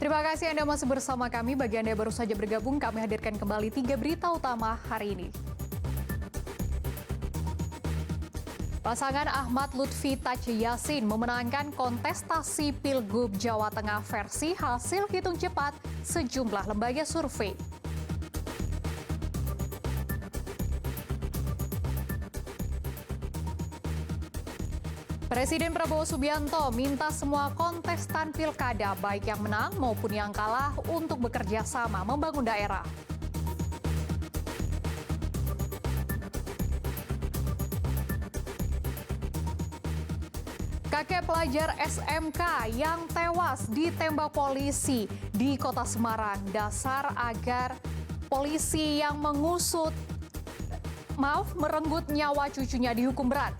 Terima kasih Anda masih bersama kami. Bagi Anda yang baru saja bergabung, kami hadirkan kembali 3 berita utama hari ini. Pasangan Ahmad Lutfi Taj Yassin memenangkan kontestasi Pilgub Jawa Tengah versi hasil hitung cepat sejumlah lembaga survei. Presiden Prabowo Subianto minta semua kontestan pilkada, baik yang menang maupun yang kalah, untuk bekerja sama membangun daerah. Kakek pelajar SMK yang tewas ditembak polisi di Kota Semarang. Dasar agar polisi yang merenggut nyawa cucunya dihukum berat.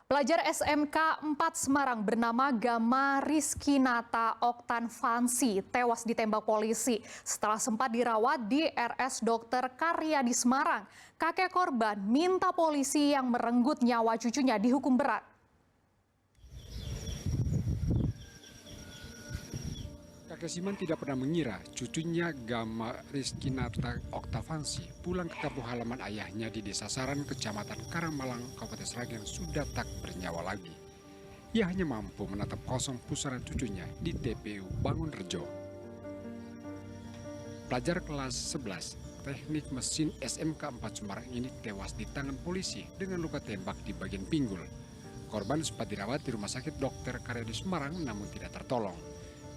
Pelajar SMK 4 Semarang bernama Gama Rizkinata Oktanfansi tewas ditembak polisi setelah sempat dirawat di RS Dr. Karyadi Semarang. Kakek korban minta polisi yang merenggut nyawa cucunya dihukum berat. Kakek Siman tidak pernah mengira cucunya Gama Rizkinata Oktafansi pulang ke kampung halaman ayahnya di Desa Saran, Kecamatan Karangmalang, Kabupaten Sragen sudah tak bernyawa lagi. Ia hanya mampu menatap kosong pusaran cucunya di TPU Bangunrejo. Pelajar kelas 11 teknik mesin SMK 4 Semarang ini tewas di tangan polisi dengan luka tembak di bagian pinggul. Korban sempat dirawat di Rumah Sakit Dr. Karyadi Semarang namun tidak tertolong.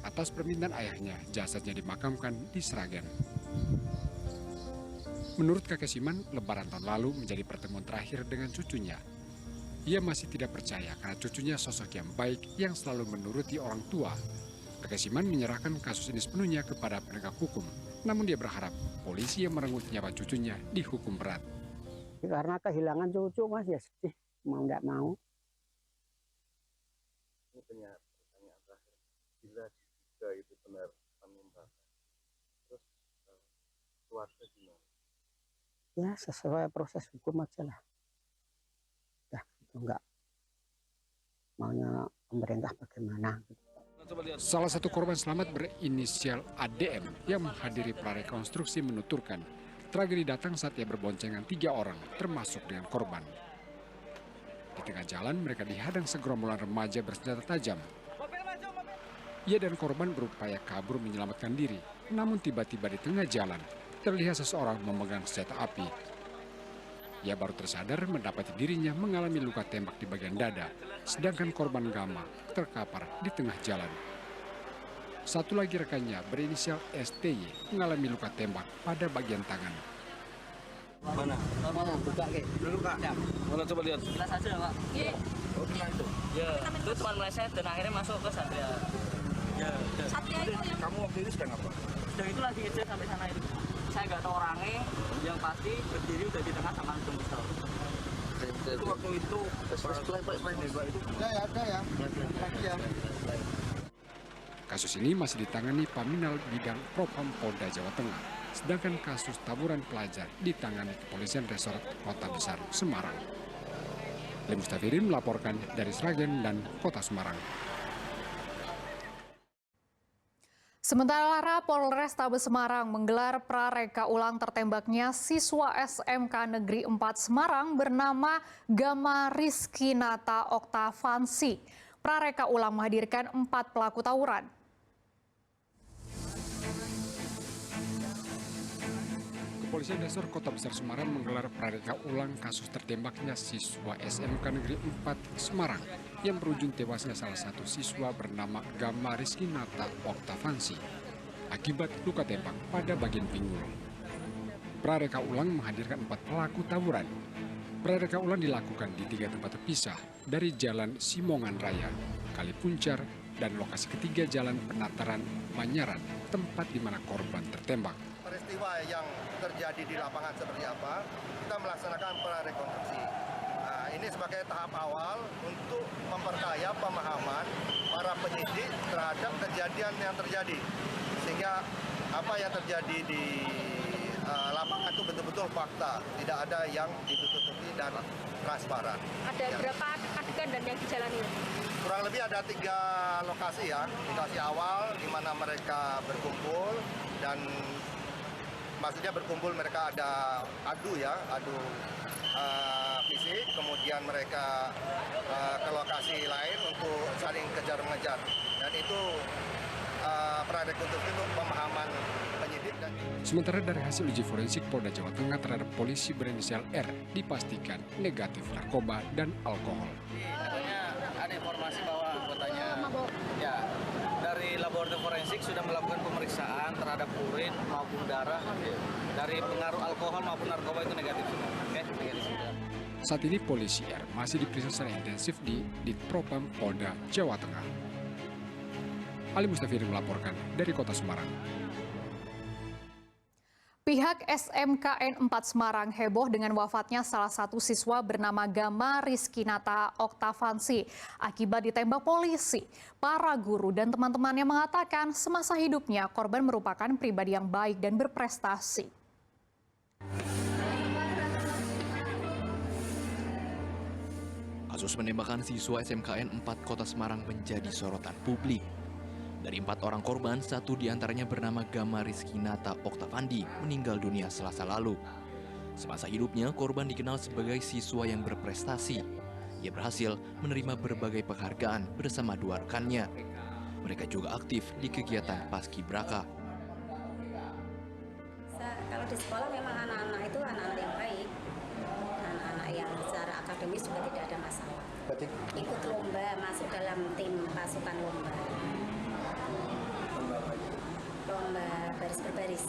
Atas permintaan ayahnya, jasadnya dimakamkan di Sragen. Menurut kakek Siman, Lebaran tahun lalu menjadi pertemuan terakhir dengan cucunya. Ia masih tidak percaya karena cucunya sosok yang baik yang selalu menuruti orang tua. Kakek Siman menyerahkan kasus ini sepenuhnya kepada penegak hukum. Namun dia berharap polisi yang merenggut nyawa cucunya dihukum berat. Karena kehilangan cucu, Mas, ya sedih, mau tidak mau. Ini pertanyaan terakhir. Bila jika itu benar penembakan, terus keluarga gimana? Ya sesuai proses hukum aja lah. Ya itu enggak maunya pemerintah bagaimana. Salah satu korban selamat berinisial ADM yang menghadiri prarekonstruksi menuturkan tragedi datang saat ia berboncengan 3 orang termasuk dengan korban. Di tengah jalan mereka dihadang segerombolan remaja bersenjata tajam. Ia dan korban berupaya kabur menyelamatkan diri, namun tiba-tiba di tengah jalan terlihat seseorang memegang senjata api. Ia baru tersadar mendapati dirinya mengalami luka tembak di bagian dada, sedangkan korban Gama terkapar di tengah jalan. Satu lagi rekannya berinisial STY mengalami luka tembak pada bagian tangan. Mana? Mana? Buka ke? Luka. Mana coba lihat? Jelas aja, Pak. Iya. Oh, kena itu. Ya, itu cuma meleset dan akhirnya masuk ke Satria. Ya. Satria itu yang... Kamu waktu itu sedang apa? Sedang itu lagi ngejar sampai sana itu. Saya nggak tahu orangnya, yang pasti berdiri udah di tengah sama langsung pistol. Itu waktu itu selain nembak itu. Ada ya. Lagi ya. Kasus ini masih ditangani Paminal Bidang Propam Polda Jawa Tengah, sedangkan kasus taburan pelajar ditangani Kepolisian Resort Kota Besar Semarang. Lim Mustafirin melaporkan dari Sragen dan Kota Semarang. Sementara Polrestabes Semarang menggelar prareka ulang tertembaknya siswa SMK Negeri 4 Semarang bernama Gama Rizkinata Oktafansi. Prareka ulang menghadirkan 4 pelaku tawuran. Kepolisian Resort Kota Besar Semarang menggelar prareka ulang kasus tertembaknya siswa SMK Negeri 4 Semarang yang berujung tewasnya salah satu siswa bernama Gama Rizkinata Oktafansi akibat luka tembak pada bagian pinggul. Prareka ulang menghadirkan 4 pelaku tawuran. Prareka ulang dilakukan di 3 tempat terpisah dari Jalan Simongan Raya, Kalipuncar, dan lokasi ketiga Jalan Penataran Manyaran, tempat di mana korban tertembak. Peristiwa yang terjadi di lapangan seperti apa, kita melaksanakan prarekonstruksi. Nah, ini sebagai tahap awal untuk memperkaya pemahaman para penyidik terhadap kejadian yang terjadi. Sehingga apa yang terjadi di lapangan itu betul-betul fakta, tidak ada yang ditutupi dan transparan. Ada berapa adegan dan yang dijalani? Kurang lebih ada 3 lokasi ya, lokasi awal di mana mereka berkumpul dan maksudnya berkumpul mereka ada adu fisik, kemudian mereka ke lokasi lain untuk saling kejar-mengejar dan itu prarekonstruksi untuk pemahaman penyidik. Sementara dari hasil uji forensik Polda Jawa Tengah terhadap polisi berinisial R dipastikan negatif narkoba dan alkohol. Katanya ada informasi bahwa anggotanya ya dari laboratorium forensik sudah melakukan pemeriksaan terhadap urin maupun darah dari pengaruh alkohol maupun narkoba itu negatif semua. Oke, negatif semua. Saat ini polisi R masih diperiksa secara intensif di Ditpropam Polda Jawa Tengah. Ali Mustafirin melaporkan dari Kota Semarang. Pihak SMKN 4 Semarang heboh dengan wafatnya salah satu siswa bernama Gama Rizkinata Oktavansi akibat ditembak polisi. Para guru dan teman-temannya mengatakan semasa hidupnya korban merupakan pribadi yang baik dan berprestasi. Kasus penembakan siswa SMKN 4 Kota Semarang menjadi sorotan publik. Dari 4 orang korban, 1 diantaranya bernama Gama Rizkinata Oktavandi meninggal dunia Selasa lalu. Semasa hidupnya, korban dikenal sebagai siswa yang berprestasi. Ia berhasil menerima berbagai penghargaan bersama 2 rekannya. Mereka juga aktif di kegiatan Paskibraka. Kalau di sekolah memang anak-anak itu anak-anak yang baik. Anak-anak yang secara akademis juga tidak ada masalah. Ikut lomba, masuk dalam tim pasukan lomba. Lomba baris berbaris.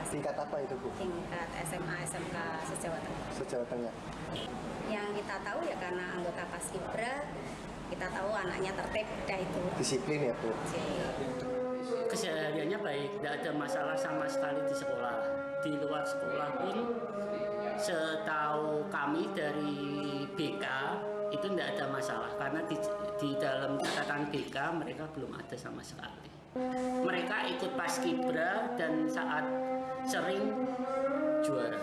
Tingkat apa itu, Bu? Tingkat SMA, SMK se-Jawa Tengah. Se-Jawa Tengah. Yang kita tahu ya karena anggota Paskibra, kita tahu anaknya tertib, dah itu. Disiplin ya, Bu? Kesehariannya baik, tidak ada masalah sama sekali di sekolah. Di luar sekolah pun, setahu kami dari BK, itu tidak ada masalah. Karena di dalam catatan BK mereka belum ada sama sekali. Mereka ikut Paskibra dan saat sering juara.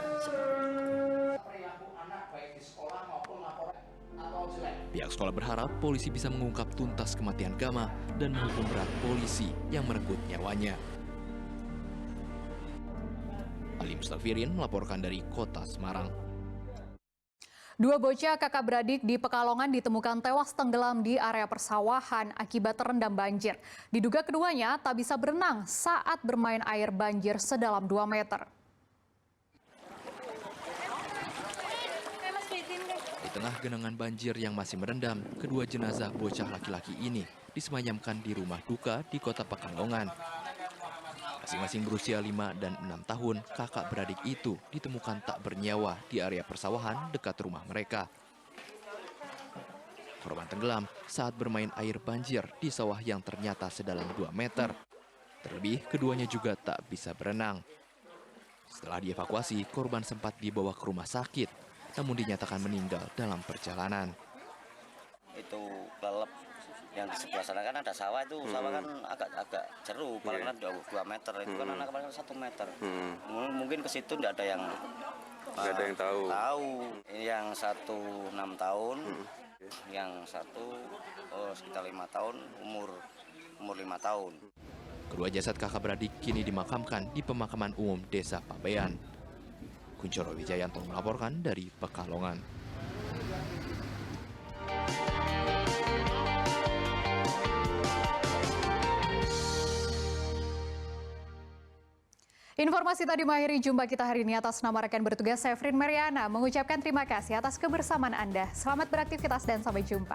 Pihak sekolah berharap polisi bisa mengungkap tuntas kematian Gama dan menghukum berat polisi yang merenggut nyawanya. Ali Mustafirin melaporkan dari Kota Semarang. 2 bocah kakak beradik di Pekalongan ditemukan tewas tenggelam di area persawahan akibat terendam banjir. Diduga keduanya tak bisa berenang saat bermain air banjir sedalam 2 meter. Di tengah genangan banjir yang masih merendam, kedua jenazah bocah laki-laki ini disemayamkan di rumah duka di Kota Pekalongan. Masing-masing berusia 5 dan 6 tahun, kakak beradik itu ditemukan tak bernyawa di area persawahan dekat rumah mereka. Korban tenggelam saat bermain air banjir di sawah yang ternyata sedalam 2 meter. Terlebih, keduanya juga tak bisa berenang. Setelah dievakuasi, korban sempat dibawa ke rumah sakit, namun dinyatakan meninggal dalam perjalanan. Itu kelelep yang di sebelah sana kan ada sawah itu, sawah kan agak jeru, paling kan 2 meter, itu kan anak paling 1 meter. Mungkin ke situ tidak ada yang tahu. Yang 1 6 tahun, yang 1 sekitar 5 tahun, umur 5 tahun. Kedua jasad kakak beradik kini dimakamkan di pemakaman umum Desa Pabean. Kuncoro Wijayanto melaporkan dari Pekalongan. Informasi tadi mengakhiri jumpa kita hari ini. Atas nama rekan bertugas Sefrin Mariana mengucapkan terima kasih atas kebersamaan Anda. Selamat beraktivitas dan sampai jumpa.